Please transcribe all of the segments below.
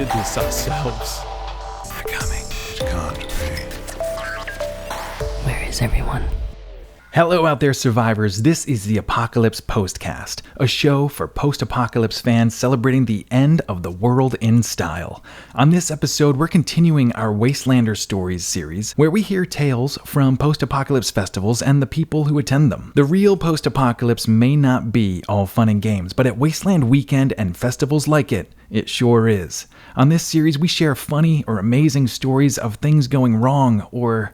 did this ourselves. They're coming. It can't be. Where is everyone? Hello out there, survivors. This is the Apocalypse Postcast, a show for post-apocalypse fans celebrating the end of the world in style. On this episode, we're continuing our Wastelander Stories series, where we hear tales from post-apocalypse festivals and the people who attend them. The real post-apocalypse may not be all fun and games, but at Wasteland Weekend and festivals like it, it sure is. On this series, we share funny or amazing stories of things going wrong or,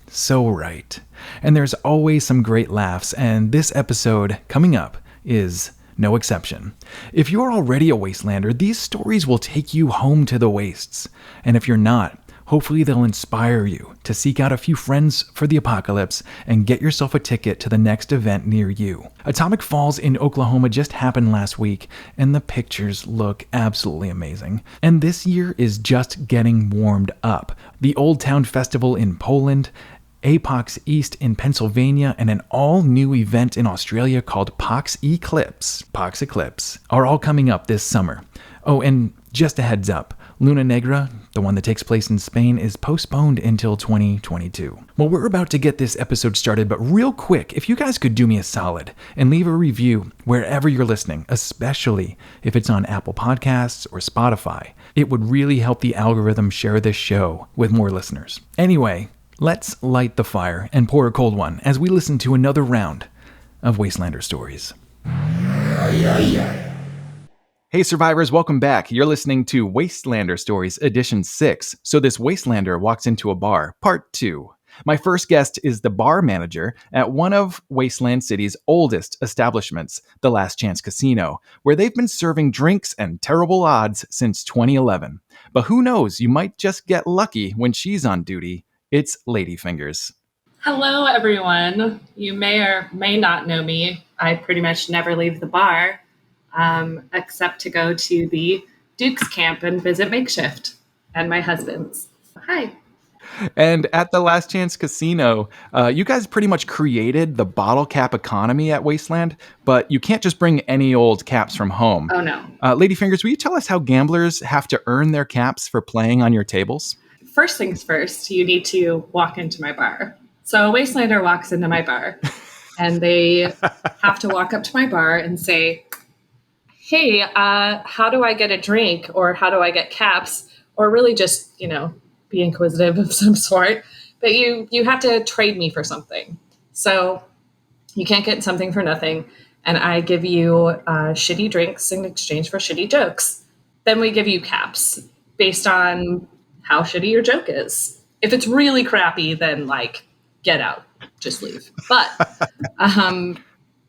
so right. And there's always some great laughs, and this episode coming up is no exception. If you're already a Wastelander, these stories will take you home to the wastes. And if you're not, hopefully they'll inspire you to seek out a few friends for the apocalypse and get yourself a ticket to the next event near you. Atomic Falls in Oklahoma just happened last week, and the pictures look absolutely amazing. And this year is just getting warmed up. The Old Town Festival in Poland, Apox East in Pennsylvania, and an all-new event in Australia called Pox Eclipse are all coming up this summer. Oh, and just a heads up, Luna Negra, the one that takes place in Spain, is postponed until 2022. Well, we're about to get this episode started, but real quick, if you guys could do me a solid and leave a review wherever you're listening, especially if it's on Apple Podcasts or Spotify, it would really help the algorithm share this show with more listeners. Anyway, let's light the fire and pour a cold one as we listen to another round of Wastelander Stories. Hey survivors, welcome back. You're listening to Wastelander Stories Edition 6. So this Wastelander walks into a bar, Part 2. My first guest is the bar manager at one of Wasteland City's oldest establishments, the Last Chance Casino, where they've been serving drinks and terrible odds since 2011. But who knows, you might just get lucky when she's on duty. It's Ladyfingers. Hello, everyone. You may or may not know me. I pretty much never leave the bar, except to go to the Duke's camp and visit Makeshift and my husband's. Hi. And at the Last Chance Casino, you guys pretty much created the bottle cap economy at Wasteland, but you can't just bring any old caps from home. Oh, no. Ladyfingers, will you tell us how gamblers have to earn their caps for playing on your tables? First things first, you need to walk into my bar. So a Wastelander walks into my bar, and they have to walk up to my bar and say, hey, how do I get a drink? Or how do I get caps? Or really just, be inquisitive of some sort. But you have to trade me for something. So you can't get something for nothing. And I give you shitty drinks in exchange for shitty jokes. Then we give you caps based on how shitty your joke is. If it's really crappy, then get out, just leave. But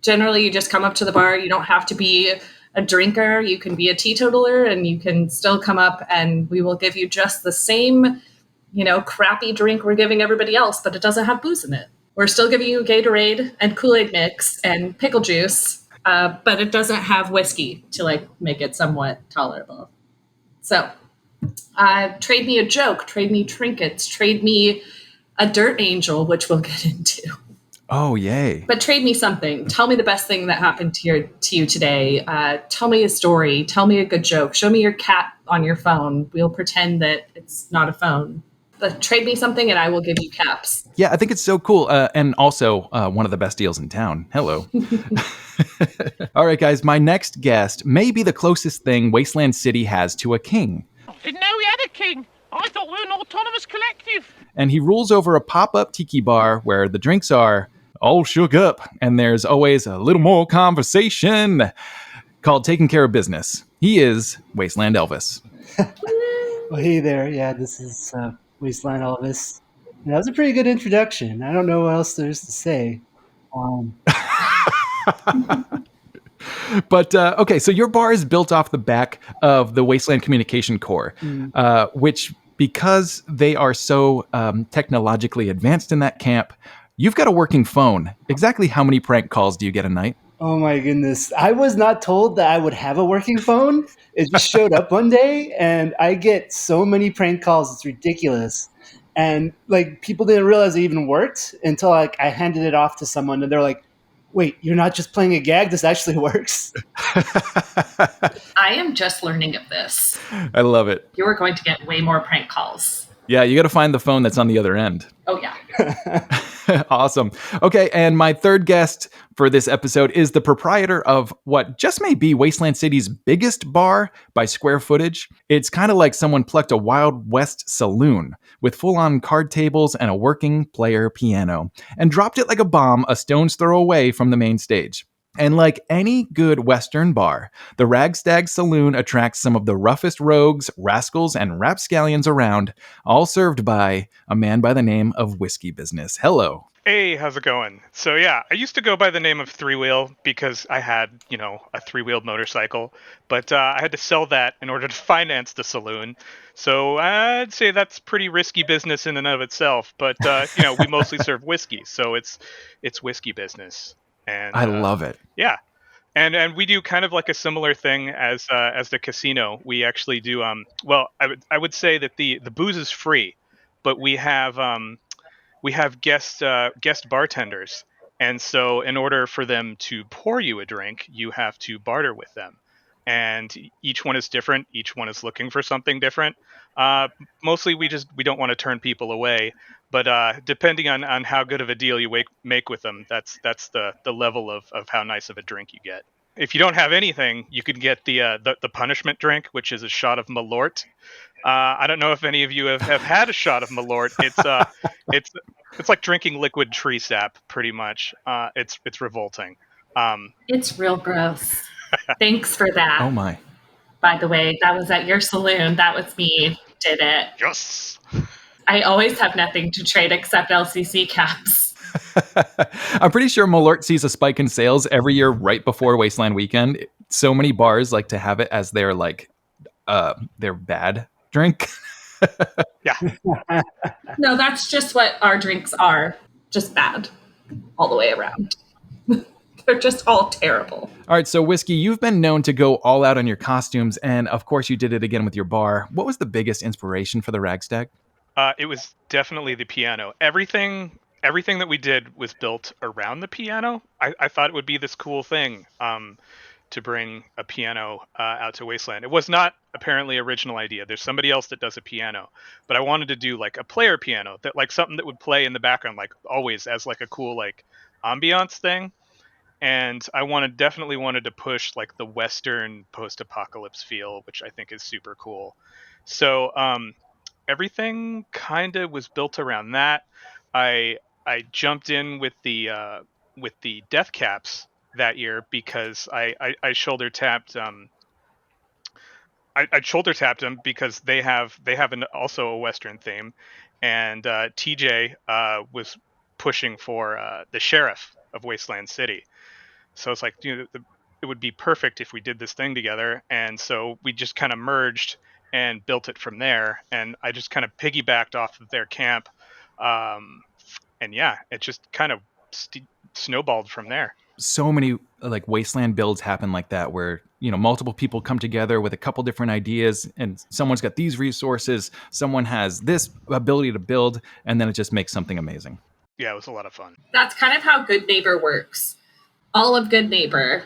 generally you just come up to the bar. You don't have to be a drinker. You can be a teetotaler and you can still come up and we will give you just the same, crappy drink we're giving everybody else, but it doesn't have booze in it. We're still giving you Gatorade and Kool-Aid mix and pickle juice, but it doesn't have whiskey to make it somewhat tolerable. So trade me a joke, trade me trinkets, trade me a dirt angel, which we'll get into. Oh, yay. But trade me something. Tell me the best thing that happened to you today. Tell me a story. Tell me a good joke. Show me your cat on your phone. We'll pretend that it's not a phone. But trade me something and I will give you caps. Yeah, I think it's so cool. And also one of the best deals in town. Hello. All right, guys. My next guest may be the closest thing Wasteland City has to a king. Didn't know we had a king. I thought we were an autonomous collective. And he rules over a pop-up tiki bar where the drinks are all shook up and there's always a little more conversation, called Taking Care of Business. He is Wasteland Elvis. Well, hey there. Yeah, this is Wasteland Elvis. And that was a pretty good introduction. I don't know what else there's to say. But, okay, so your bar is built off the back of the Wasteland Communication Core, which, because they are so technologically advanced in that camp, you've got a working phone. Exactly how many prank calls do you get a night? Oh, my goodness. I was not told that I would have a working phone. It just showed up one day, and I get so many prank calls. It's ridiculous. And, people didn't realize it even worked until, I handed it off to someone, and they're like, Wait, you're not just playing a gag? This actually works. I am just learning of this. I love it. You are going to get way more prank calls. Yeah, you got to find the phone that's on the other end. Oh, yeah. Awesome. Okay, and my third guest for this episode is the proprietor of what just may be Wasteland City's biggest bar by square footage. It's kind of like someone plucked a Wild West saloon with full-on card tables and a working player piano and dropped it like a bomb a stone's throw away from the main stage. And like any good Western bar, the Ragstag Saloon attracts some of the roughest rogues, rascals, and rapscallions around, all served by a man by the name of Whiskey Business. Hello. Hey, how's it going? So yeah, I used to go by the name of Three Wheel because I had, a three-wheeled motorcycle, but I had to sell that in order to finance the saloon. So I'd say that's pretty risky business in and of itself, but we mostly serve whiskey, so it's Whiskey Business. And I love it. Yeah. And we do kind of like a similar thing as the casino. We actually do I would say that the booze is free, but we have guest bartenders. And so in order for them to pour you a drink, you have to barter with them. And each one is different. Each one is looking for something different. Mostly we don't want to turn people away. But depending on how good of a deal you make with them, that's the level of how nice of a drink you get. If you don't have anything, you can get the punishment drink, which is a shot of Malort. I don't know if any of you have had a shot of Malort. It's like drinking liquid tree sap, pretty much. It's revolting. It's real gross. Thanks for that. Oh my. By the way, that was at your saloon. That was me. Did it. Yes. I always have nothing to trade except LCC caps. I'm pretty sure Malort sees a spike in sales every year right before Wasteland Weekend. So many bars like to have it as their bad drink. Yeah. No, that's just what our drinks are. Just bad. All the way around. They're just all terrible. All right, so Whiskey, you've been known to go all out on your costumes, and of course you did it again with your bar. What was the biggest inspiration for the Ragstag? It was definitely the piano. Everything that we did was built around the piano. I thought it would be this cool thing to bring a piano out to Wasteland. It was not apparently original idea. There's somebody else that does a piano, but I wanted to do like a player piano that like something that would play in the background, like always as like a cool like ambiance thing. And I definitely wanted to push like the Western post-apocalypse feel, which I think is super cool. So everything kind of was built around that. I jumped in with the death caps that year because I shoulder tapped I shoulder tapped them because they have also a Western theme, and TJ was pushing for the sheriff of Wasteland City. So it's like, it would be perfect if we did this thing together. And so we just kind of merged and built it from there. And I just kind of piggybacked off of their camp. And yeah, it just kind of snowballed from there. So many like Wasteland builds happen like that, where, multiple people come together with a couple different ideas, and someone's got these resources, someone has this ability to build, and then it just makes something amazing. Yeah, it was a lot of fun. That's kind of how Good Neighbor works. All of Good Neighbor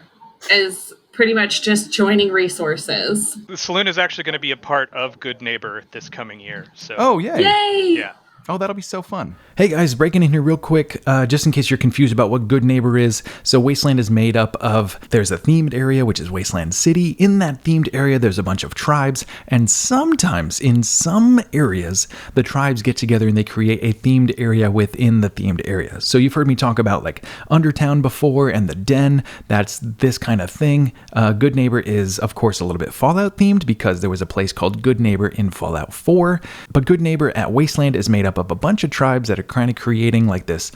is pretty much just joining resources. The saloon is actually going to be a part of Good Neighbor this coming year. So. Oh, yay. Yay! Yeah. Oh, that'll be so fun. Hey guys, breaking in here real quick, just in case you're confused about what Good Neighbor is. So Wasteland is made up of, there's a themed area, which is Wasteland City. In that themed area, there's a bunch of tribes. And sometimes, in some areas, the tribes get together and they create a themed area within the themed area. So you've heard me talk about like Undertown before and the Den. That's this kind of thing. Good Neighbor is, of course, a little bit Fallout themed because there was a place called Good Neighbor in Fallout 4. But Good Neighbor at Wasteland is made up of a bunch of tribes that are kind of creating like this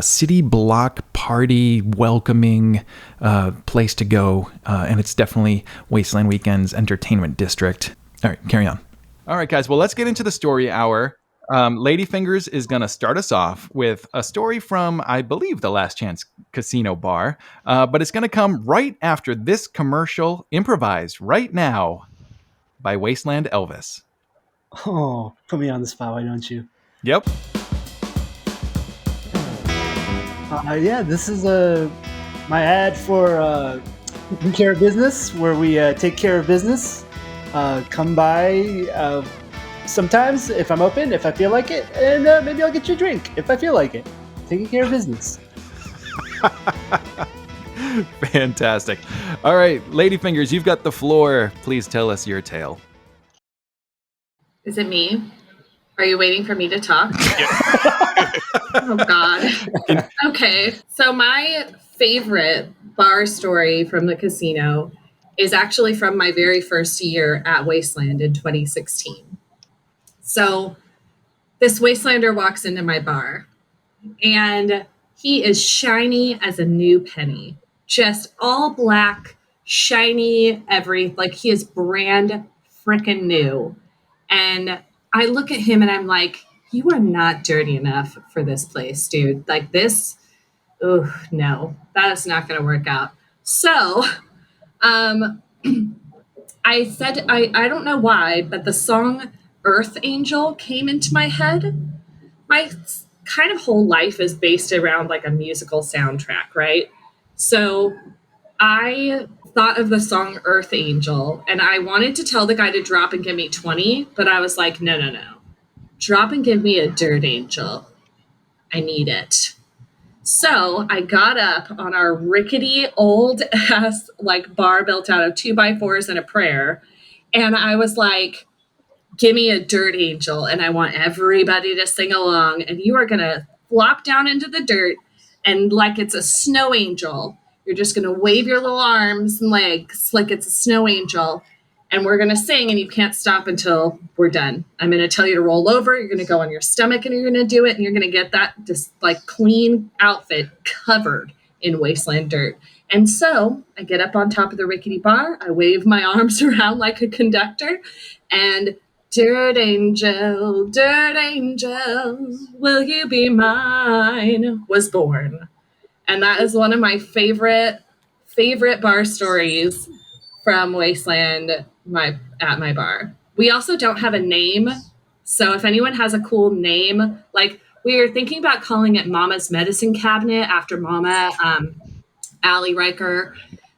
city block party welcoming place to go, and it's definitely Wasteland Weekend's entertainment district. All right, carry on. All right, guys, well, let's get into the story hour. Ladyfingers is going to start us off with a story from, I believe, the Last Chance Casino Bar, but it's going to come right after this commercial, improvised right now by Wasteland Elvis. Oh, put me on the spot, why don't you? Yep. Yeah, this is a my ad for taking care of business, where we take care of business. Come by sometimes if I'm open, if I feel like it, and maybe I'll get you a drink if I feel like it. Taking care of business. Fantastic. All right, Ladyfingers, you've got the floor. Please tell us your tale. Is it me? Are you waiting for me to talk? Oh, God. Okay. So my favorite bar story from the casino is actually from my very first year at Wasteland in 2016. So this Wastelander walks into my bar, and he is shiny as a new penny. Just all black, shiny, like he is brand freaking new. And I look at him and I'm like, you are not dirty enough for this place, dude. Like this, oh no, that is not going to work out. So I said, I don't know why, but the song Earth Angel came into my head. My kind of whole life is based around like a musical soundtrack, right? So I thought of the song Earth Angel, and I wanted to tell the guy to drop and give me 20, but I was like, no. Drop and give me a Dirt Angel. I need it. So I got up on our rickety old ass like bar built out of 2x4s and a prayer, and I was like, give me a Dirt Angel, and I want everybody to sing along, and you are going to flop down into the dirt, and like it's a snow angel, you're just going to wave your little arms and legs like it's a snow angel, and we're going to sing, and you can't stop until we're done. I'm going to tell you to roll over, you're going to go on your stomach, and you're going to do it, and you're going to get that just like clean outfit covered in wasteland dirt. And so I get up on top of the rickety bar, I wave my arms around like a conductor, and Dirt Angel, will you be mine, was born. And that is one of my favorite bar stories from Wasteland at my bar. We also don't have a name. So if anyone has a cool name, like we were thinking about calling it Mama's Medicine Cabinet after Mama, Riker.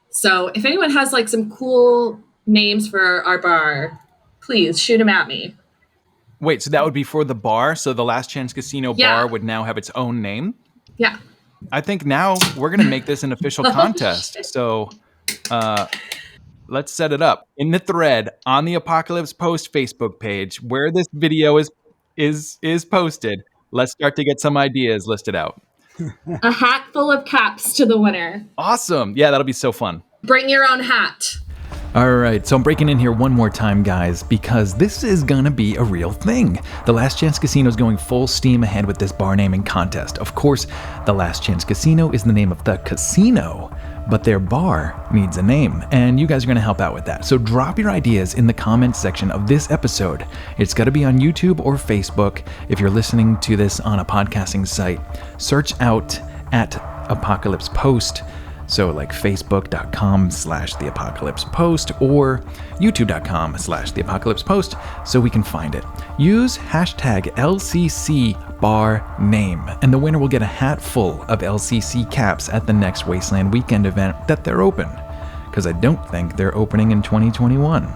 So if anyone has like some cool names for our bar, please shoot them at me. Wait, so that would be for the bar? So the Last Chance Casino bar would now have its own name? Yeah. I think now we're going to make this an official contest. So let's set it up. In the thread on the Apocalypse Post Facebook page where this video is posted, let's start to get some ideas listed out. A hat full of caps to the winner. Awesome. Yeah, that'll be so fun. Bring your own hat. All right, so I'm breaking in here one more time, guys, because this is gonna be a real thing. The Last Chance Casino is going full steam ahead with this bar naming contest. Of course, the Last Chance Casino is the name of the casino, but their bar needs a name, and you guys are gonna help out with that. So drop your ideas in the comments section of this episode. It's gotta be on YouTube or Facebook. If you're listening to this on a podcasting site, search out at Apocalypse Post. So like facebook.com/The Apocalypse Post or youtube.com/The Apocalypse Post so we can find it. Use hashtag LCC bar name, and the winner will get a hat full of LCC caps at the next Wasteland Weekend event that they're open. Because I don't think they're opening in 2021.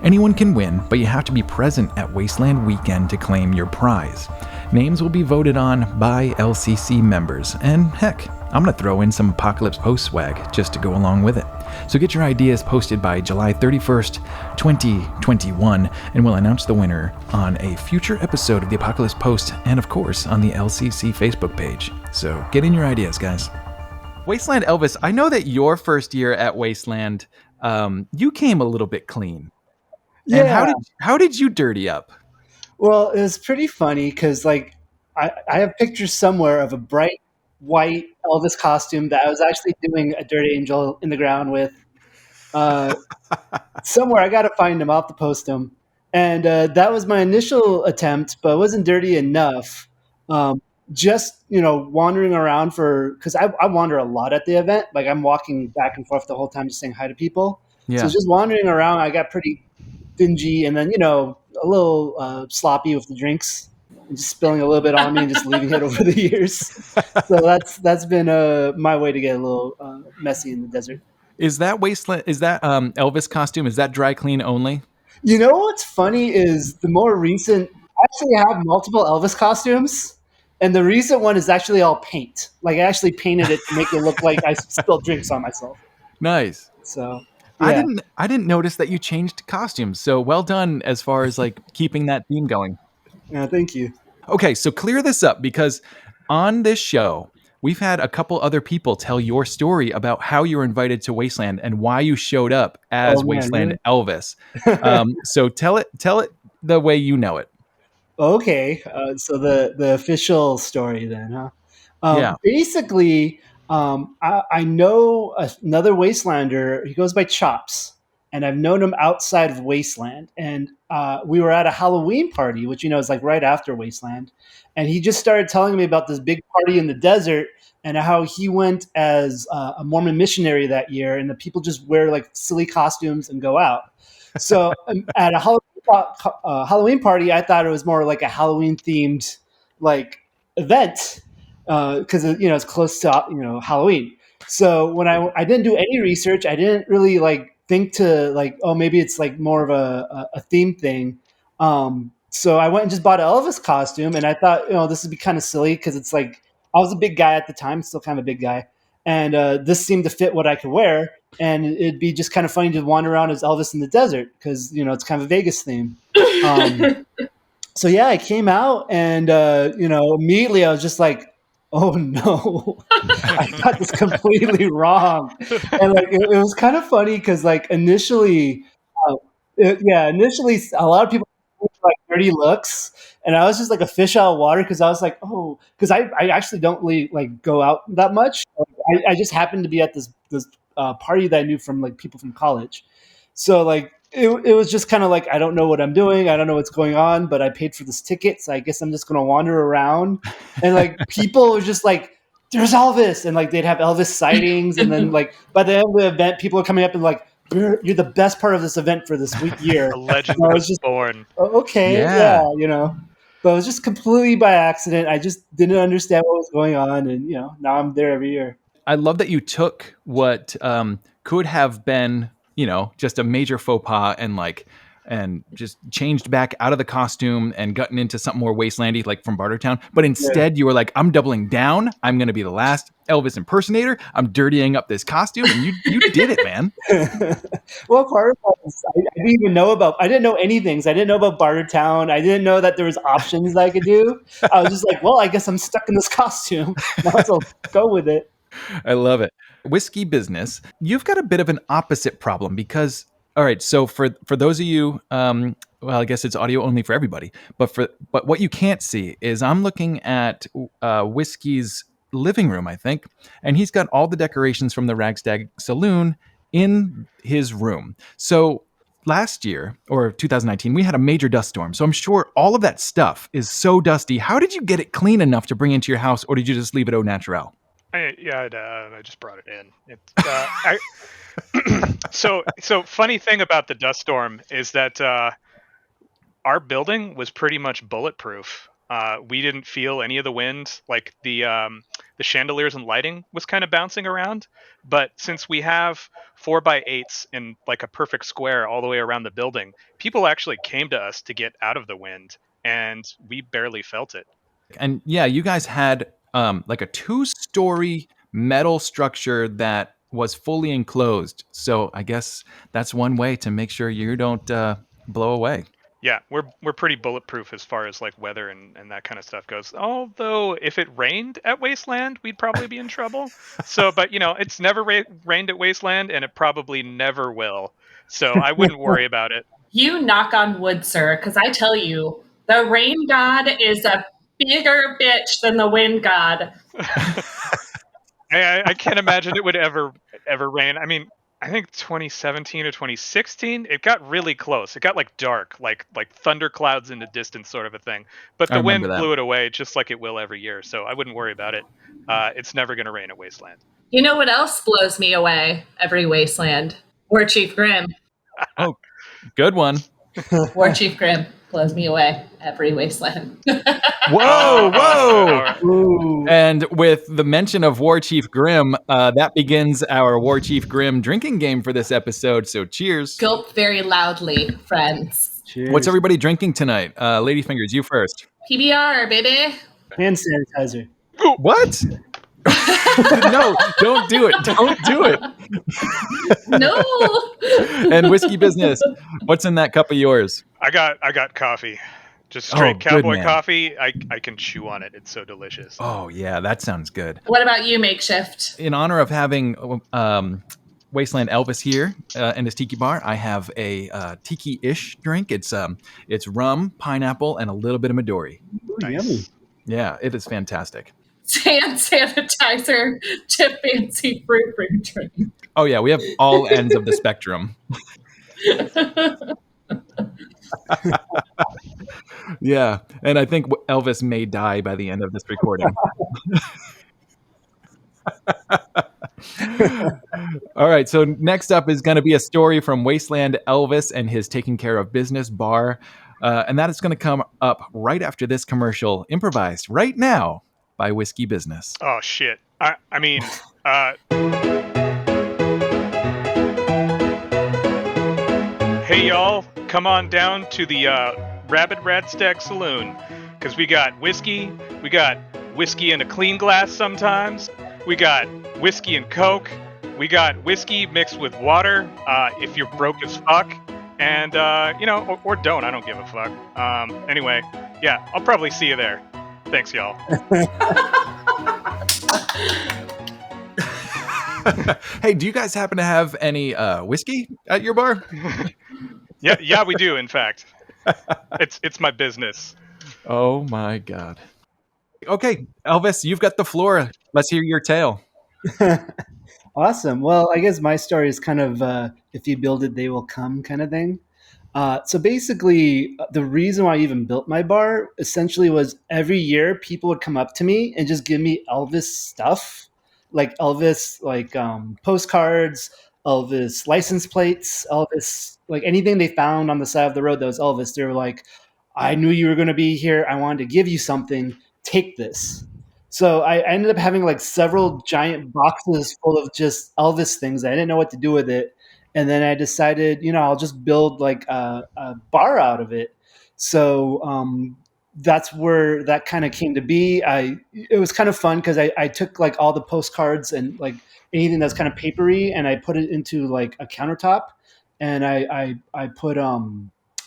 Anyone can win, but you have to be present at Wasteland Weekend to claim your prize. Names will be voted on by LCC members, and heck, I'm going to throw in some Apocalypse Post swag just to go along with it. So get your ideas posted by July 31st, 2021, and we'll announce the winner on a future episode of the Apocalypse Post and, of course, on the LCC Facebook page. So get in your ideas, guys. Wasteland Elvis, I know that your first year at Wasteland, you came a little bit clean. Yeah. And how did you dirty up? Well, it was pretty funny because, like, I have pictures somewhere of a bright white Elvis costume that I was actually doing a Dirt Angel in the ground with. Somewhere, I got to find them. I'll have to post them. And that was my initial attempt, but it wasn't dirty enough. Just, wandering around because I wander a lot at the event. Like, I'm walking back and forth the whole time just saying hi to people. Yeah. So just wandering around, I got pretty dingy and then, a little sloppy with the drinks. and just spilling a little bit on me and just leaving it over the years. So that's been my way to get a little messy in the desert. Is that Wasteland? Is that Elvis costume? Is that dry clean only? You know what's funny is the more recent. I actually have multiple Elvis costumes, and the recent one is actually all paint. Like I actually painted it to make it look like I spilled drinks on myself. Nice. So yeah. I didn't notice that you changed costumes. So well done as far as like keeping that theme going. Yeah, thank you. Okay, so clear this up because on this show, we've had a couple other people tell your story about how you were invited to Wasteland and why you showed up as Wasteland Elvis. So tell it the way you know it. Okay, so the official story then, huh? Yeah. Basically, I know another Wastelander. He goes by Chops, and I've known him outside of Wasteland. And we were at a Halloween party, which is like right after Wasteland, and he just started telling me about this big party in the desert and how he went as a Mormon missionary that year, and the people just wear like silly costumes and go out. So at a Halloween party, I thought it was more like a Halloween themed like event because it's close to Halloween. So when I didn't do any research, I didn't really like think to like, oh, maybe it's like more of a theme thing. So I went and just bought an Elvis costume, and I thought this would be kind of silly because it's like I was a big guy at the time, still kind of a big guy, and this seemed to fit what I could wear. And it'd be just kind of funny to wander around as Elvis in the desert because, it's kind of a Vegas theme. So, yeah, I came out and, immediately I was just like, oh, no, I got this completely wrong. And, like, it was kind of funny because, like, initially, initially a lot of people like dirty looks. And I was just like a fish out of water because I was like, oh, because I actually don't really like go out that much. I just happened to be at this party that I knew from like people from college. So like it was just kind of like, I don't know what I'm doing. I don't know what's going on, but I paid for this ticket. So I guess I'm just going to wander around. And like people were just like, there's Elvis. And like they'd have Elvis sightings. And then like by the end of the event, people are coming up and like, you're the best part of this event for this year. A legend was just born. Okay. Yeah. But it was just completely by accident. I just didn't understand what was going on. And, now I'm there every year. I love that you took what could have been, just a major faux pas and just changed back out of the costume and gotten into something more wastelandy, like from Bartertown. But instead, you were like, I'm doubling down. I'm going to be the last Elvis impersonator. I'm dirtying up this costume, and you did it, man. Well, part of that is I didn't even know I didn't know anything. I didn't know about Bartertown. I didn't know that there was options that I could do. I was just like, well, I guess I'm stuck in this costume. Now so go with it. I love it. Whiskey business. You've got a bit of an opposite problem because, all right, so for those of you, well, I guess it's audio only for everybody, but what you can't see is I'm looking at Whiskey's living room, I think, and he's got all the decorations from the Ragstag Saloon in his room. So last year, or 2019, we had a major dust storm. So I'm sure all of that stuff is so dusty. How did you get it clean enough to bring into your house, or did you just leave it au naturel? I just brought it in. So funny thing about the dust storm is that our building was pretty much bulletproof. We didn't feel any of the wind. Like the chandeliers and lighting was kind of bouncing around. But since we have 4x8s in like a perfect square all the way around the building, people actually came to us to get out of the wind, and we barely felt it. And yeah, you guys had like a 2-story metal structure that was fully enclosed. So I guess that's one way to make sure you don't blow away. Yeah, we're pretty bulletproof as far as like weather and that kind of stuff goes. Although if it rained at Wasteland, we'd probably be in trouble. So, but it's never rained at Wasteland, and it probably never will. So I wouldn't worry about it. You knock on wood, sir, because I tell you, the rain god is a bigger bitch than the wind god. I can't imagine it would ever rain. I mean, I think 2017 or 2016, it got really close. It got like dark, like thunderclouds in the distance sort of a thing. But the wind blew it away just like it will every year. So I wouldn't worry about it. It's never going to rain at Wasteland. You know what else blows me away every Wasteland? War Chief Grim. Oh, good one. War Chief Grim blows me away every wasteland. Whoa, whoa! All right. Ooh. And with the mention of War Chief Grim, that begins our War Chief Grim drinking game for this episode. So cheers. Gulp very loudly, friends. Cheers. What's everybody drinking tonight? Ladyfingers, you first. PBR, baby. Hand sanitizer. What? No, don't do it. Don't do it. No. And whiskey business. What's in that cup of yours? I got coffee. Just straight Oh, good cowboy man. coffee. I can chew on it. It's so delicious. Oh, yeah, that sounds good. What about you, Makeshift? In honor of having Wasteland Elvis here in his tiki bar, I have a tiki-ish drink. It's rum, pineapple, and a little bit of Midori. Ooh, Nice. yummy. Yeah, it is fantastic. Hand sanitizer to fancy fruit drink. Oh, yeah, we have all ends of the spectrum. Yeah, and I think Elvis may die by the end of this recording. All right, so next up is going to be a story from Wasteland Elvis and his taking care of business bar. And that is going to come up right after this commercial, improvised right now by Whiskey Business. Oh shit. I mean, hey y'all, come on down to the Ragstag Saloon, because we got whiskey in a clean glass sometimes, we got whiskey and Coke, we got whiskey mixed with water if you're broke as fuck, and or don't, I don't give a fuck. Anyway, yeah, I'll probably see you there. Thanks, y'all. Hey, do you guys happen to have any whiskey at your bar? Yeah, we do, in fact. It's my business. Oh my God. Okay, Elvis, you've got the floor. Let's hear your tale. Awesome. Well, I guess my story is kind of if you build it, they will come kind of thing. So basically, the reason why I even built my bar essentially was every year people would come up to me and just give me Elvis stuff, like Elvis, like postcards, Elvis license plates, Elvis, like anything they found on the side of the road that was Elvis. They were like, I knew you were going to be here. I wanted to give you something. Take this. So I ended up having like several giant boxes full of just Elvis things. I didn't know what to do with it. And then I decided, I'll just build like a bar out of it. So that's where that kind of came to be. It was kind of fun because I took like all the postcards and like anything that's kind of papery, and I put it into like a countertop, and I put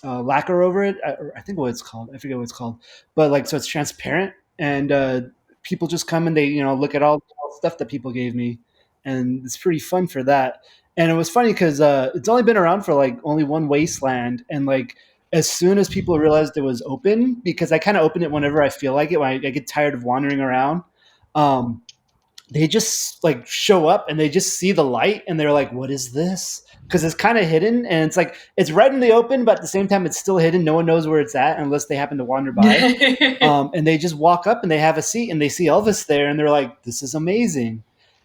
lacquer over it. I think what it's called. I forget what it's called, but like so it's transparent, and people just come and they look at all the stuff that people gave me, and it's pretty fun for that. And it was funny because it's only been around for like only one Wasteland, and like as soon as people realized it was open, because I kind of open it whenever I feel like it, when I get tired of wandering around, they just like show up and they just see the light and they're like, "What is this?" Because it's kind of hidden, and it's like it's right in the open, but at the same time it's still hidden. No one knows where it's at unless they happen to wander by. And they just walk up and they have a seat and they see Elvis there and they're like, "This is amazing."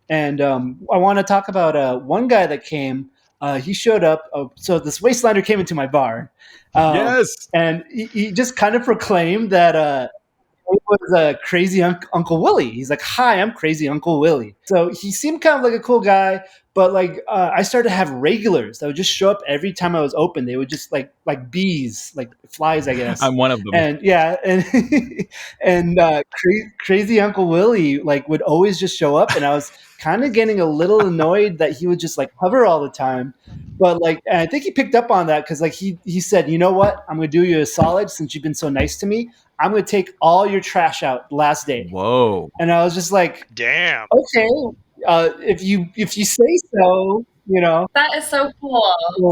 And I want to talk about one guy that came. He showed up. So this Wastelander came into my bar. Yes. And he just kind of proclaimed that he was crazy Uncle Willie. He's like, "Hi, I'm crazy Uncle Willie." So he seemed kind of like a cool guy. But like I started to have regulars that would just show up every time I was open. They would just like bees, like flies, I guess. I'm one of them. And yeah, and crazy Uncle Willie like would always just show up, and I was kind of getting a little annoyed that he would just like hover all the time. But like, and I think he picked up on that because like he said, "You know what? I'm going to do you a solid since you've been so nice to me. I'm going to take all your trash out last day." Whoa. And I was just like, Damn. "Okay, if you say so." That is so cool.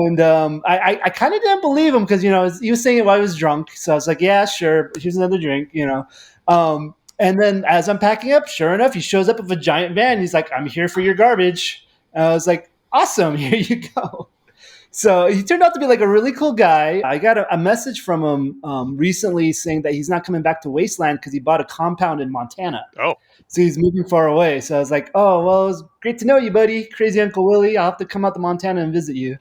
And I kind of didn't believe him because he was saying it while I was drunk, so I was like, "Yeah, sure, here's another drink," And then as I'm packing up, sure enough, he shows up with a giant van. He's like, "I'm here for your garbage." And I was like, "Awesome, here you go." So he turned out to be like a really cool guy. I got a message from him recently saying that he's not coming back to Wasteland because he bought a compound in Montana. Oh. So he's moving far away. So I was like, "Oh, well, it was great to know you, buddy. Crazy Uncle Willie. I'll have to come out to Montana and visit you."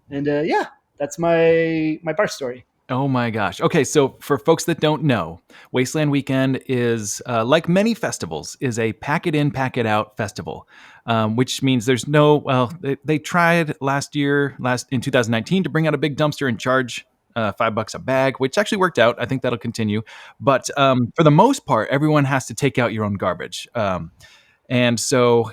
And yeah, that's my bar story. Oh my gosh. Okay, so for folks that don't know, Wasteland Weekend is, like many festivals, is a pack it in, pack it out festival, which means there's no, well, they tried in 2019 to bring out a big dumpster and charge $5 a bag, which actually worked out. I think that'll continue. But for the most part, everyone has to take out your own garbage. And so,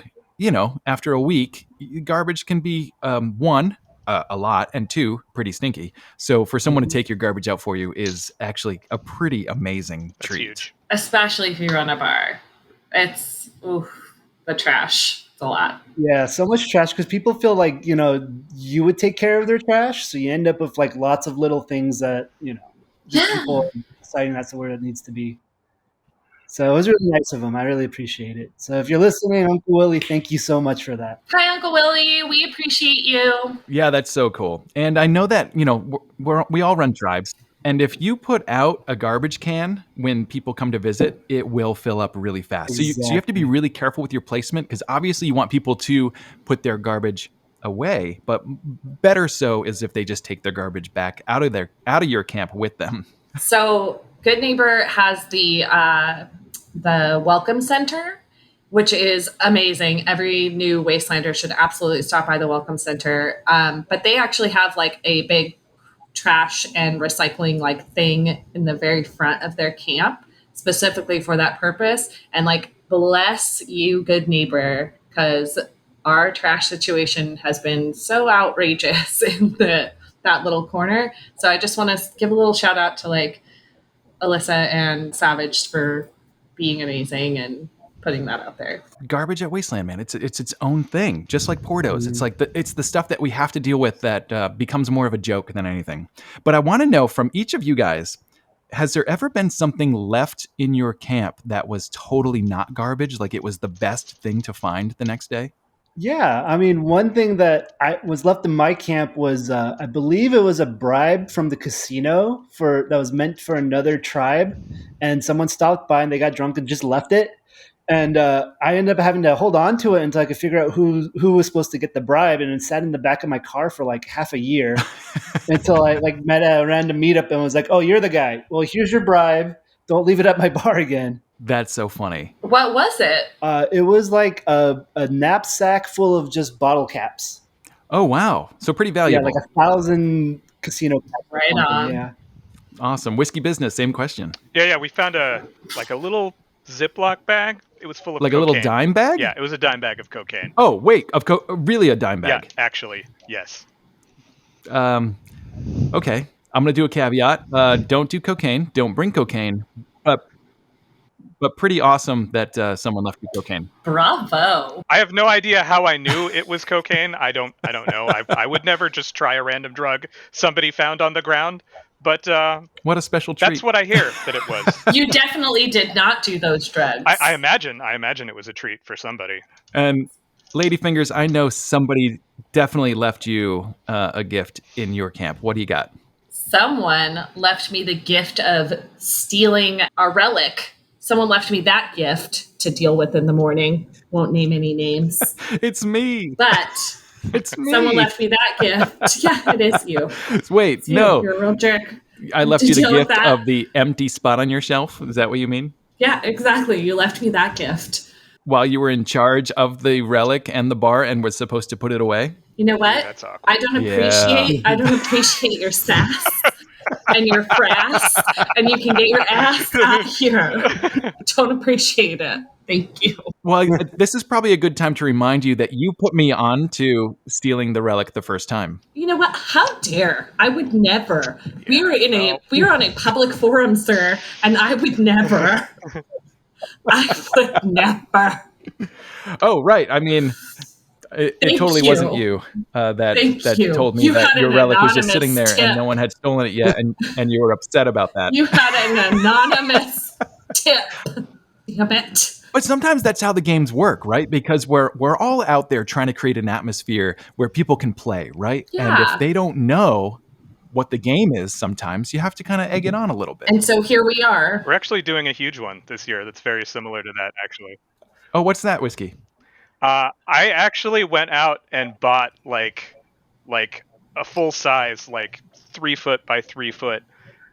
after a week, garbage can be one, a lot, and two, pretty stinky. So for someone to take your garbage out for you is actually a pretty amazing That's treat. huge. Especially if you run a bar. It's the trash. It's a lot. Yeah, so much trash because people feel like, you would take care of their trash. So you end up with like lots of little things that, just people deciding that's where it needs to be. So it was really nice of them. I really appreciate it. So if you're listening, Uncle Willie, thank you so much for that. Hi, Uncle Willie. We appreciate you. Yeah, that's so cool. And I know that, we all run tribes. And if you put out a garbage can when people come to visit, it will fill up really fast. So you have to be really careful with your placement because obviously you want people to put their garbage away, but better so is if they just take their garbage back out of your camp with them. So Good Neighbor has the Welcome Center, which is amazing. Every new Wastelander should absolutely stop by the Welcome Center. But they actually have like a big trash and recycling like thing in the very front of their camp specifically for that purpose. And like, bless you, Good Neighbor, because our trash situation has been so outrageous in that little corner. So I just want to give a little shout out to like Alyssa and Savage for being amazing and putting that out there. Garbage at Wasteland, man. It's its own thing, just like Portos. It's like it's the stuff that we have to deal with that becomes more of a joke than anything. But I want to know from each of you guys, has there ever been something left in your camp that was totally not garbage, like it was the best thing to find the next day? Yeah, I mean, one thing that was left in my camp was, I believe it was a bribe from the casino that was meant for another tribe, and someone stopped by and they got drunk and just left it. And I ended up having to hold on to it until I could figure out who was supposed to get the bribe, and it sat in the back of my car for like half a year until I like met at a random meetup and was like, "Oh, you're the guy. Well, here's your bribe. Don't leave it at my bar again." That's so funny. What was it? It was like a knapsack full of just bottle caps. Oh, wow. So pretty valuable. Yeah, like 1,000 casino caps. Right on. Yeah. Awesome. Whiskey business, same question. Yeah. We found a little Ziploc bag. It was full of like cocaine. A little dime bag? Yeah, it was a dime bag of cocaine. Oh, wait. Really a dime bag? Yeah, actually, yes. Okay. I'm going to do a caveat. Don't do cocaine. Don't bring cocaine. But pretty awesome that someone left you cocaine. Bravo. I have no idea how I knew it was cocaine. I don't know. I would never just try a random drug somebody found on the ground. But what a special treat. That's what I hear that it was. You definitely did not do those drugs. I imagine it was a treat for somebody. And Ladyfingers, I know somebody definitely left you a gift in your camp. What do you got? Someone left me the gift of stealing a relic. Someone left me that gift to deal with in the morning. Won't name any names. It's me. But it's me. Someone left me that gift. Yeah, it is you. Wait, it's you. No. You're a real jerk. I left you the gift of the empty spot on your shelf. Is that what you mean? Yeah, exactly. You left me that gift. While you were in charge of the relic and the bar and was supposed to put it away? You know what? Yeah, that's awkward. I don't appreciate your sass and your frass, and you can get your ass out here. Don't appreciate it. Thank you. Well, this is probably a good time to remind you that you put me on to stealing the relic the first time. You know what? How dare! I would never. We were on a public forum, sir, and I would never. I would never. Oh, right. I mean, it totally wasn't you that told me that your relic was just sitting there and no one had stolen it yet, and you were upset about that. You had an anonymous tip. Damn it. But sometimes that's how the games work, right? Because we're all out there trying to create an atmosphere where people can play, right? Yeah. And if they don't know what the game is, sometimes you have to kind of egg it on a little bit. And so here we are. We're actually doing a huge one this year that's very similar to that, actually. Oh, what's that, Whiskey? I actually went out and bought like a full size, like 3 foot by 3 foot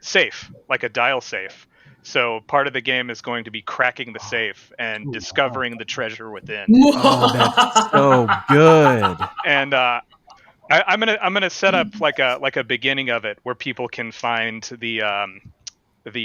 safe, like a dial safe. So part of the game is going to be cracking the safe and discovering the treasure within. Oh, that's so good. And I'm gonna set up like a beginning of it where people can find the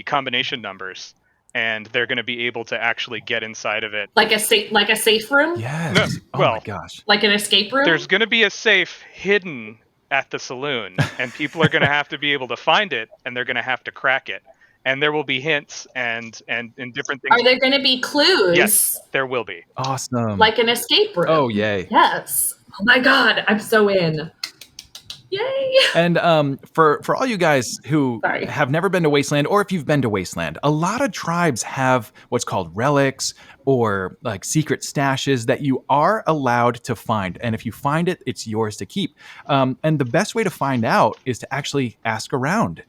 combination numbers, and they're going to be able to actually get inside of it. Like a safe room? Yes. No, Oh well, my gosh. Like an escape room? There's going to be a safe hidden at the saloon, and people are going to have to be able to find it, and they're going to have to crack it. And there will be hints and different things. Are there going to be clues? Yes, there will be. Awesome. Like an escape room? Oh, yay. Yes. Oh my god, I'm so in. Yay! And for all you guys who Sorry. have never been to Wasteland, or if you've been to Wasteland, a lot of tribes have what's called relics or like secret stashes that you are allowed to find. And if you find it, it's yours to keep. And the best way to find out is to actually ask around,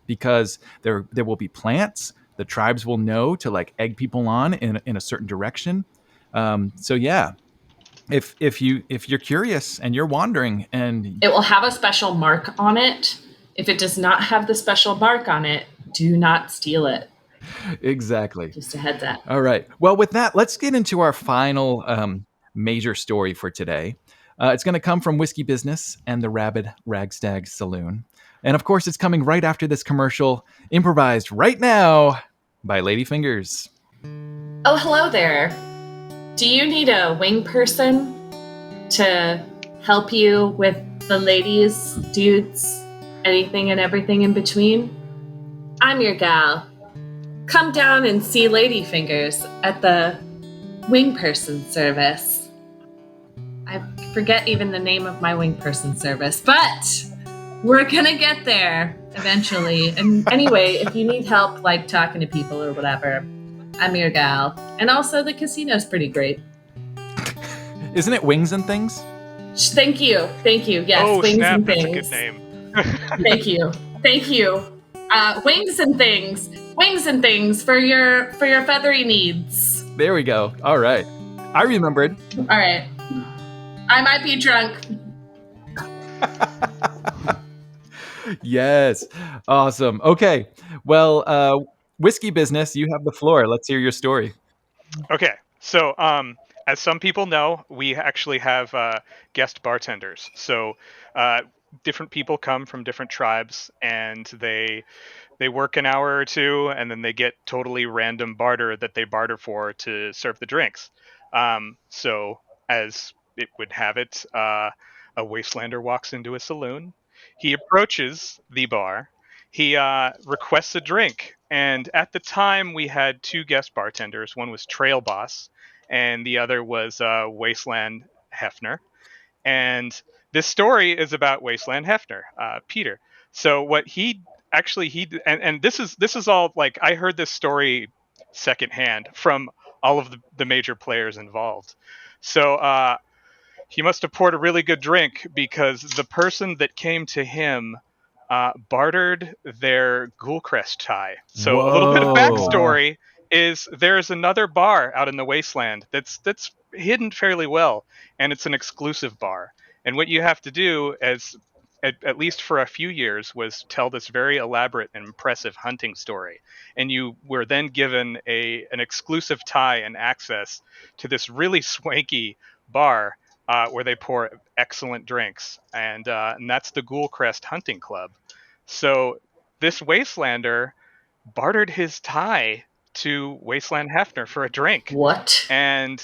because there will be plants. The tribes will know to like egg people on in a certain direction. So yeah. If you're curious and you're wandering and It will have a special mark on it. If it does not have the special mark on it, do not steal it. exactly. Just a heads up. All right. Well, with that, let's get into our final major story for today. It's going to come from Whiskey Business and the Rabid Ragstag Saloon. And of course, it's coming right after this commercial, improvised right now by Ladyfingers. Oh, hello there. Do you need a wing person to help you with the ladies, dudes, anything and everything in between? I'm your gal. Come down and see Ladyfingers at the wing person service. I forget even the name of my wing person service, but we're gonna get there eventually. And anyway, if you need help like talking to people or whatever, I'm your gal. And also the casino's pretty great. Isn't it Wings and Things? Thank you. Yes, Oh, Wings snap, and that's Things. a good name. Thank you. Wings and Things. Wings and Things for your feathery needs. There we go. All right. I remembered. All right. I might be drunk. Yes. Awesome. Okay. Well, Whiskey Business, you have the floor. Let's hear your story. Okay, so as some people know, we actually have guest bartenders. So different people come from different tribes, and they work an hour or two, and then they get totally random barter that they barter for to serve the drinks. So as it would have it, a Wastelander walks into a saloon. He approaches the bar. He requests a drink. And at the time, we had two guest bartenders. One was Trail Boss, and the other was Wasteland Hefner. And this story is about Wasteland Hefner, Peter. So what he and this is all like I heard this story secondhand from all of the major players involved. So he must have poured a really good drink because the person that came to him bartered their Ghoulcrest tie. So a little bit of backstory is there's another bar out in the Wasteland that's hidden fairly well, and it's an exclusive bar. And what you have to do, as at least for a few years, was tell this very elaborate and impressive hunting story. And you were then given an exclusive tie and access to this really swanky bar where they pour excellent drinks, and that's the Ghoulcrest Hunting Club. So this Wastelander bartered his tie to Wasteland Hefner for a drink. What? And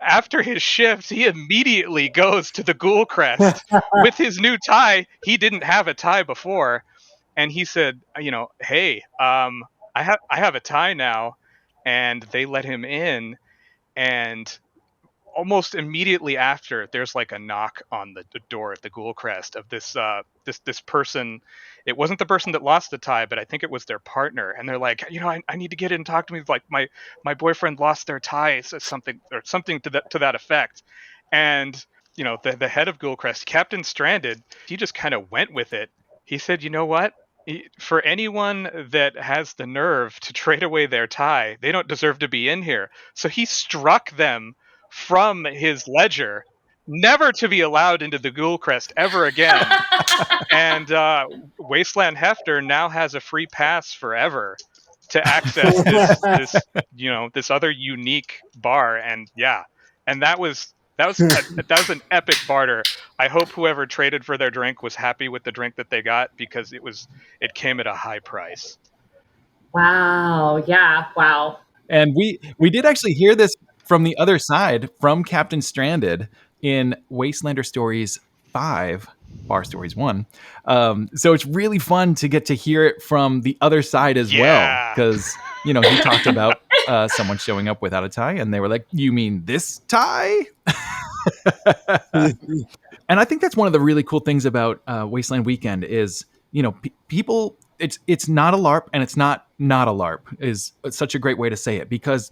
after his shift, he immediately goes to the Ghoulcrest with his new tie. He didn't have a tie before, and he said, hey, I have a tie now, and they let him in, and almost immediately after, there's like a knock on the door at the Ghoulcrest of this person. It wasn't the person that lost the tie, but I think it was their partner. And they're like, I need to get in and talk to me. Like my boyfriend lost their tie, so something to that effect. And the head of Ghoulcrest, Captain Stranded, he just kind of went with it. He said, you know what? For anyone that has the nerve to trade away their tie, they don't deserve to be in here. So he struck them from his ledger never to be allowed into the Ghoul Crest ever again. And Wasteland Hefter now has a free pass forever to access this other unique bar. And and that was an epic barter. I hope whoever traded for their drink was happy with the drink that they got, because it came at a high price. Wow. Yeah. Wow. And we did actually hear this from the other side, from Captain Stranded in Wastelander Stories 5, Bar Stories 1. So it's really fun to get to hear it from the other side as well. Because, he talked about someone showing up without a tie, and they were like, "You mean this tie?" And I think that's one of the really cool things about Wasteland Weekend is, people, it's not a LARP, and it's not a LARP is such a great way to say it, because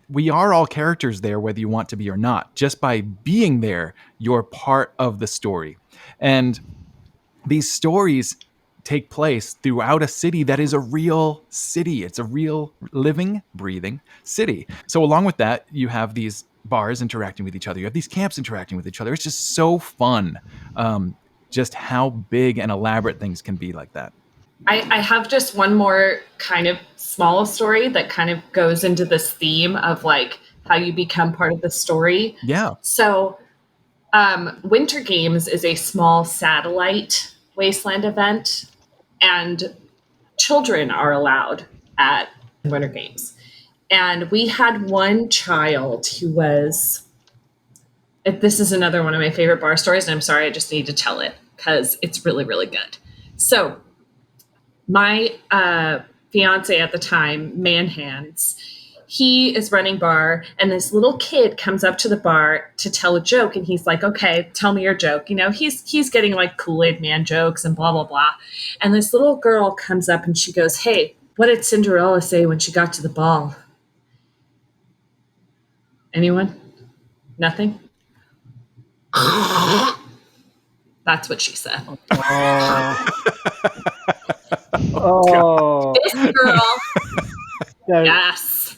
we are all characters there, whether you want to be or not. Just by being there, you're part of the story. And these stories take place throughout a city that is a real city. It's a real living, breathing city. So along with that, you have these bars interacting with each other. You have these camps interacting with each other. It's just so fun. Just how big and elaborate things can be like that. I have just one more kind of small story that kind of goes into this theme of like how you become part of the story. Yeah. So Winter Games is a small satellite Wasteland event, and children are allowed at Winter Games. And we had one child who was, this is another one of my favorite bar stories, and I'm sorry, I just need to tell it because it's really, really good. So my fiance at the time, Manhands, he is running bar, and this little kid comes up to the bar to tell a joke, and he's like, "Okay, tell me your joke." He's getting like Kool-Aid Man jokes and blah, blah, blah. And this little girl comes up and she goes, "Hey, what did Cinderella say when she got to the ball?" Anyone? Nothing? That's what she said. Oh, This girl, yes.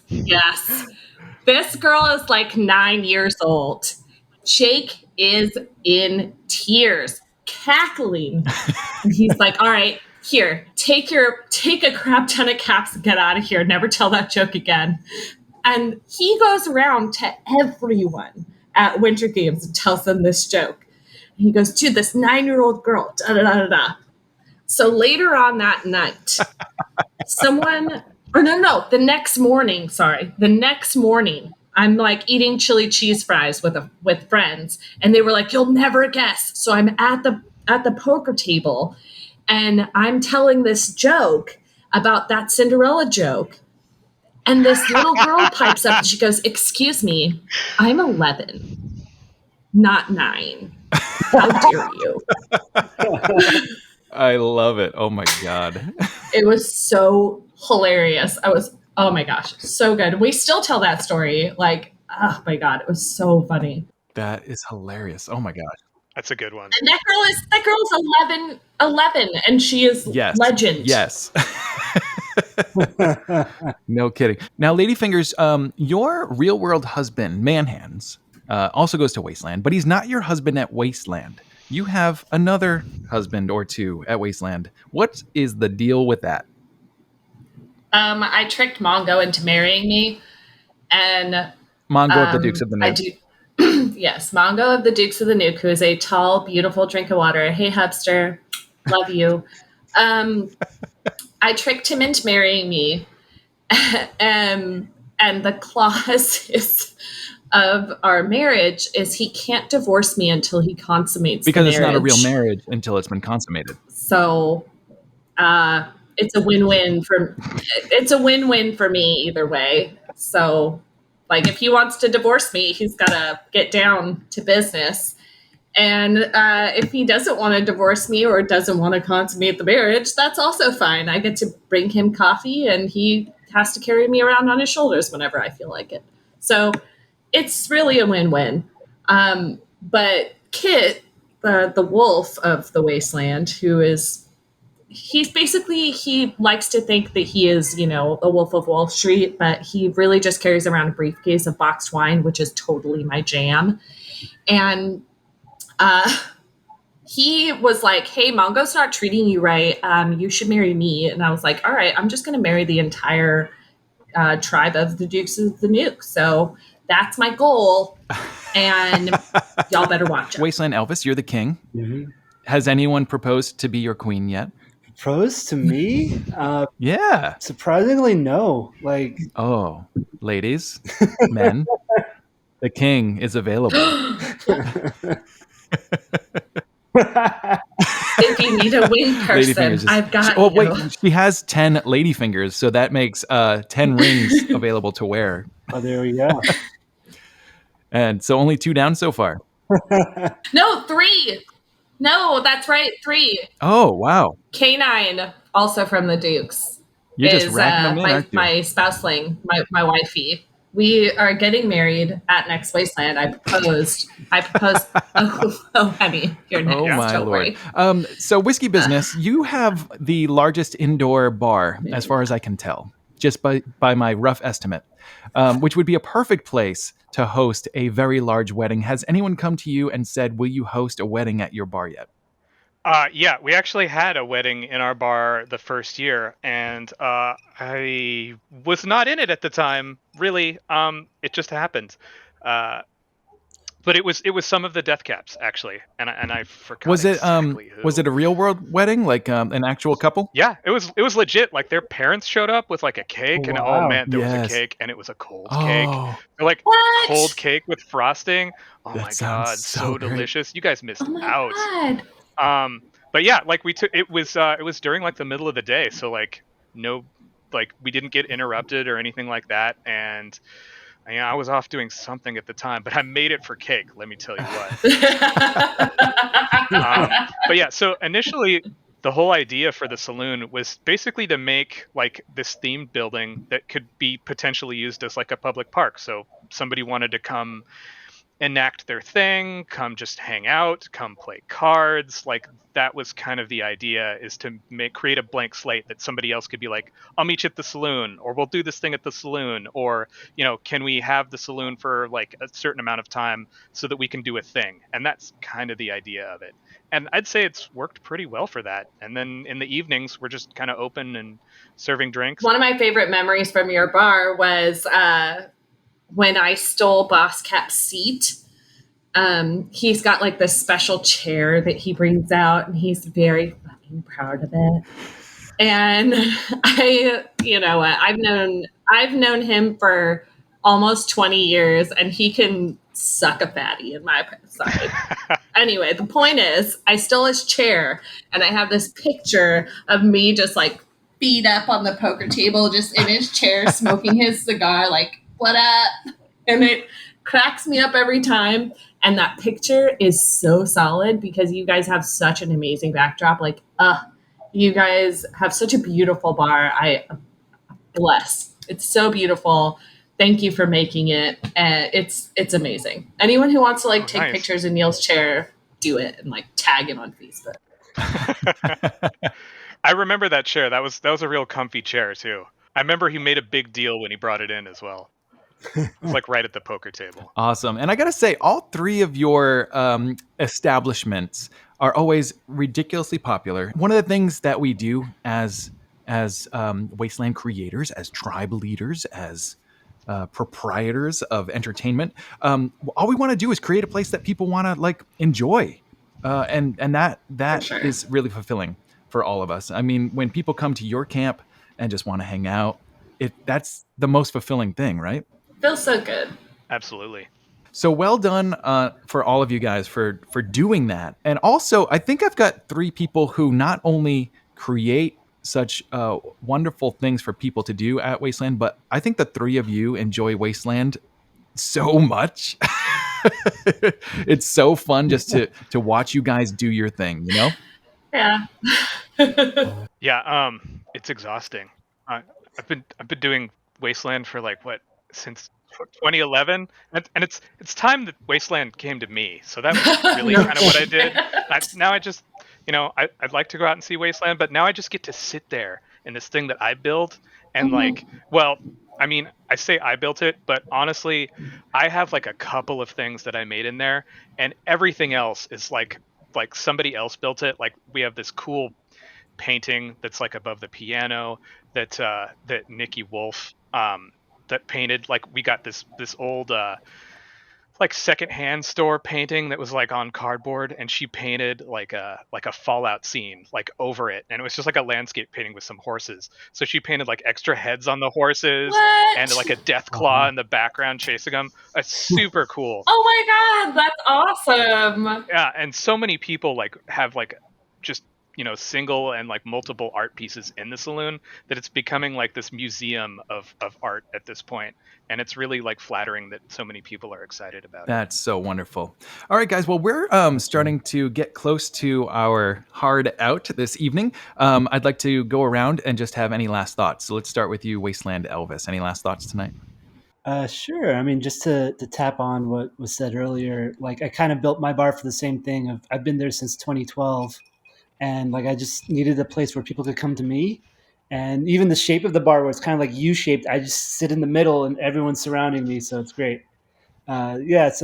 This girl is like 9 years old. Jake is in tears, cackling. And he's like, "All right, here, take a crap ton of caps and get out of here. Never tell that joke again." And he goes around to everyone at Winter Games and tells them this joke. And he goes, "Dude, this 9-year-old girl, da da da da da." So later on that night, the next morning, I'm like eating chili cheese fries with friends, and they were like, "You'll never guess." So I'm at the poker table, and I'm telling this joke about that Cinderella joke, and this little girl pipes up and she goes, "Excuse me, I'm 11, not 9. How dare you?" I love it. Oh my God. It was so hilarious. Oh my gosh, so good. We still tell that story. Like, oh my God, it was so funny. That is hilarious. Oh my gosh. That's a good one. And that girl's 11, and she is legend. Yes. No kidding. Now, Ladyfingers, your real world husband, Manhands, also goes to Wasteland, but he's not your husband at Wasteland. You have another husband or two at Wasteland. What is the deal with that? I tricked Mongo into marrying me, and Mongo of the Dukes of the Nuke. I do. Yes, Mongo of the Dukes of the Nuke, who is a tall, beautiful drink of water. Hey, Hubster, love you. I tricked him into marrying me, and the clause of our marriage is he can't divorce me until he consummates because the it's not a real marriage until it's been consummated. So it's a win-win for me either way. So like if he wants to divorce me, he's got to get down to business. And if he doesn't want to divorce me or doesn't want to consummate the marriage, that's also fine. I get to bring him coffee, and he has to carry me around on his shoulders whenever I feel like it. So it's really a win-win. But Kit, the wolf of the Wasteland, he likes to think that he is, a wolf of Wall Street, but he really just carries around a briefcase of boxed wine, which is totally my jam. And he was like, hey, Mongo's not treating you right. You should marry me. And I was like, all right, I'm just going to marry the entire tribe of the Dukes of the Nuke. So that's my goal. And y'all better watch it. Wasteland Elvis, you're the king. Mm-hmm. Has anyone proposed to be your queen yet? Proposed to me? Yeah. Surprisingly, no. Like, Oh, ladies, men, the king is available. If you need a wing person, I've got Oh, you. wait, she has 10 lady fingers, so that makes 10 rings available to wear. Oh, there we go. And so only 2 down so far. No, 3. No, that's right, 3. Oh, wow. K9, also from the Dukes, You're just is racking them in, aren't you? my spouseling, my wifey. We are getting married at next Wasteland. I proposed. Oh, honey, you're next. Oh, my Don't Lord. worry. So, Whiskey Business, you have the largest indoor bar, as far as I can tell, just by my rough estimate, which would be a perfect place to host a very large wedding. Has anyone come to you and said, will you host a wedding at your bar yet? Yeah, we actually had a wedding in our bar the first year, and I was not in it at the time. Really, it just happened. But it was some of the Death Caps actually, and I forgot. Was it exactly who. was it a real world wedding, like an actual couple? Yeah, it was legit. Like their parents showed up with like a cake, and Wow. oh man, there was Yes. a cake, and it was a cold cake. Oh, They're like What? cold cake with frosting. Oh That my sounds god, so so great. delicious! You guys missed Oh my out. God. But yeah, like we took it was during like the middle of the day, so like no, like we didn't get interrupted or anything like that, and I was off doing something at the time, but I made it for cake. Let me tell you what. But yeah, so initially the whole idea for the saloon was basically to make like this themed building that could be potentially used as like a public park. So somebody wanted to come enact their thing, come just hang out, come play cards. Like that was kind of the idea, is to create a blank slate that somebody else could be like, I'll meet you at the saloon, or we'll do this thing at the saloon, or can we have the saloon for like a certain amount of time so that we can do a thing. And that's kind of the idea of it, and I'd say it's worked pretty well for that. And then in the evenings we're just kind of open and serving drinks. One of my favorite memories from your bar was when I stole Boss Cap's seat. He's got like this special chair that he brings out, and he's very fucking proud of it. And I've known him for almost 20 years, and he can suck a fatty in my side. Anyway, the point is, I stole his chair, and I have this picture of me just like feet up on the poker table, just in his chair, smoking his cigar, like, what up? And it cracks me up every time. And that picture is so solid because you guys have such an amazing backdrop. Like, you guys have such a beautiful bar. I bless. It's so beautiful. Thank you for making it. It's amazing. Anyone who wants to like take nice. pictures in Neil's chair, do it and like tag him on Facebook. I remember that chair. That was a real comfy chair too. I remember he made a big deal when he brought it in as well. It was like right at the poker table. Awesome. And I got to say, all 3 of your establishments are always ridiculously popular. One of the things that we do as Wasteland creators, as tribe leaders, as proprietors of entertainment, all we want to do is create a place that people want to like enjoy. And that sure. is really fulfilling for all of us. I mean, when people come to your camp and just want to hang out, that's the most fulfilling thing, right? Feels so good. Absolutely. So well done for all of you guys for doing that. And also, I think I've got 3 people who not only create such wonderful things for people to do at Wasteland, but I think the 3 of you enjoy Wasteland so much. It's so fun just to watch you guys do your thing, you know? Yeah. Yeah, it's exhausting. I've been doing Wasteland for like since 2011, and it's time that Wasteland came to me. So that was really kind of what I did. Now I just, I'd like to go out and see Wasteland, but now I just get to sit there in this thing that I built, and like, well, I mean, I say I built it, but honestly, I have like a couple of things that I made in there, and everything else is like somebody else built it. Like we have this cool painting that's like above the piano that Nikki Wolf that painted. Like we got this old like secondhand store painting that was like on cardboard, and she painted like a Fallout scene like over it, and it was just like a landscape painting with some horses. So she painted like extra heads on the horses What? and like a death claw in the background chasing them. It's super cool. Oh my God, that's awesome. Yeah, and so many people like have like just single and like multiple art pieces in the saloon that it's becoming like this museum of art at this point, and it's really like flattering that so many people are excited about it. That's so wonderful. All right, guys. Well, we're starting to get close to our hard out this evening. I'd like to go around and just have any last thoughts. So let's start with you, Wasteland Elvis. Any last thoughts tonight? Sure. I mean, just to tap on what was said earlier, like I kind of built my bar for the same thing. I've been there since 2012. And like I just needed a place where people could come to me, and even the shape of the bar, where it's kind of like U-shaped, I just sit in the middle and everyone's surrounding me, so it's great. So it's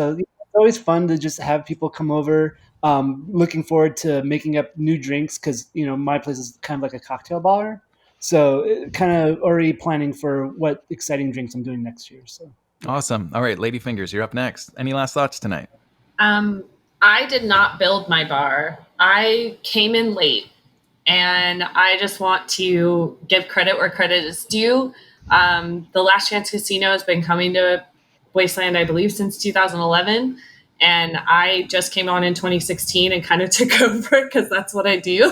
always fun to just have people come over. Looking forward to making up new drinks because my place is kind of like a cocktail bar, so kind of already planning for what exciting drinks I'm doing next year. So awesome. All right, Lady Fingers, you're up next. Any last thoughts tonight? I did not build my bar. I came in late, and I just want to give credit where credit is due. The Last Chance Casino has been coming to Wasteland, I believe, since 2011, and I just came on in 2016 and kind of took over because that's what I do.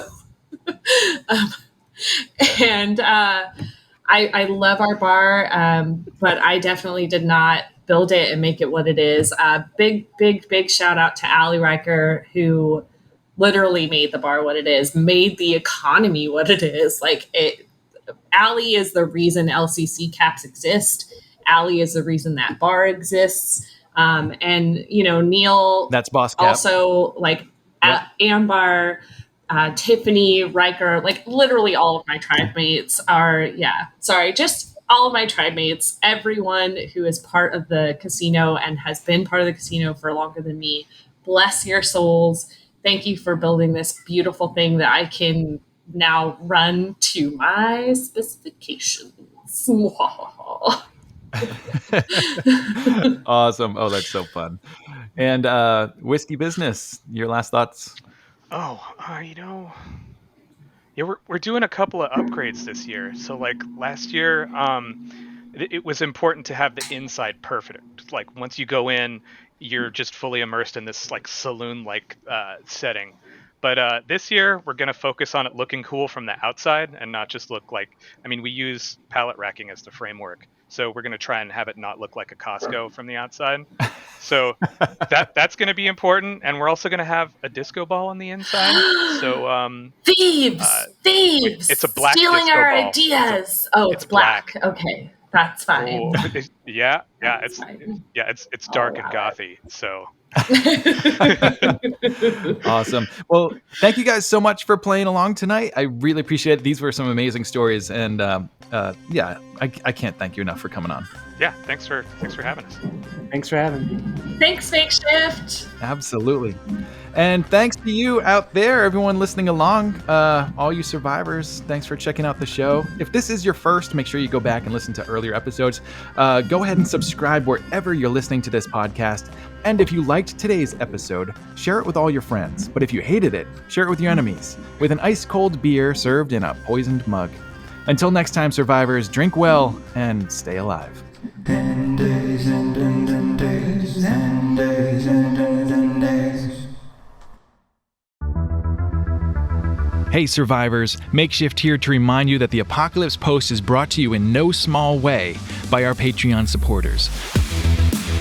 I love our bar, but I definitely did not build it and make it what it is. Big shout out to Riker, who literally made the bar what it is, made the economy what it is. Allie is the reason LCC caps exist. Allie is the reason that bar exists. And Neil, that's Boss Cap. Also Amber, Tiffany, Riker, like literally all of my tribe mates are, just all of my tribe mates, everyone who is part of the casino and has been part of the casino for longer than me. Bless your souls. Thank you for building this beautiful thing that I can now run to my specifications. Awesome. Oh, that's so fun. And Whiskey Business, your last thoughts? Yeah, we're doing a couple of upgrades this year. So like last year, it was important to have the inside perfect. Like once you go in, you're just fully immersed in this like saloon-like setting. But this year, we're going to focus on it looking cool from the outside and not just look like, we use pallet racking as the framework. So we're going to try and have it not look like a Costco from the outside. So that's going to be important. And we're also going to have a disco ball on the inside. So thieves! It's a black stealing disco our ball. ideas. It's black. Okay, that's fine. Ooh. Yeah, it's dark and gothy. So awesome. Well, thank you guys so much for playing along tonight. I really appreciate it. These were some amazing stories, and I can't thank you enough for coming on. Yeah, thanks for having us. Thanks for having me. Thanks, Makeshift. Absolutely. And thanks to you out there, everyone listening along, all you survivors, thanks for checking out the show. If this is your first, make sure you go back and listen to earlier episodes. Go ahead and subscribe wherever you're listening to this podcast. And if you liked today's episode, share it with all your friends. But if you hated it, share it with your enemies, with an ice-cold beer served in a poisoned mug. Until next time, survivors, drink well and stay alive. Hey survivors, Makeshift here to remind you that the Apocalypse Post is brought to you in no small way by our Patreon supporters.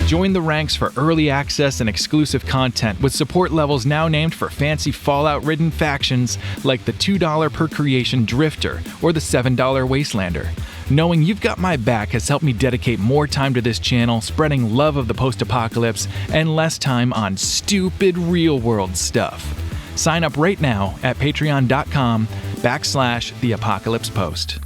Join the ranks for early access and exclusive content with support levels now named for fancy Fallout-ridden factions like the $2 per creation Drifter or the $7 Wastelander. Knowing you've got my back has helped me dedicate more time to this channel, spreading love of the post-apocalypse and less time on stupid real-world stuff. Sign up right now at patreon.com/theapocalypsepost.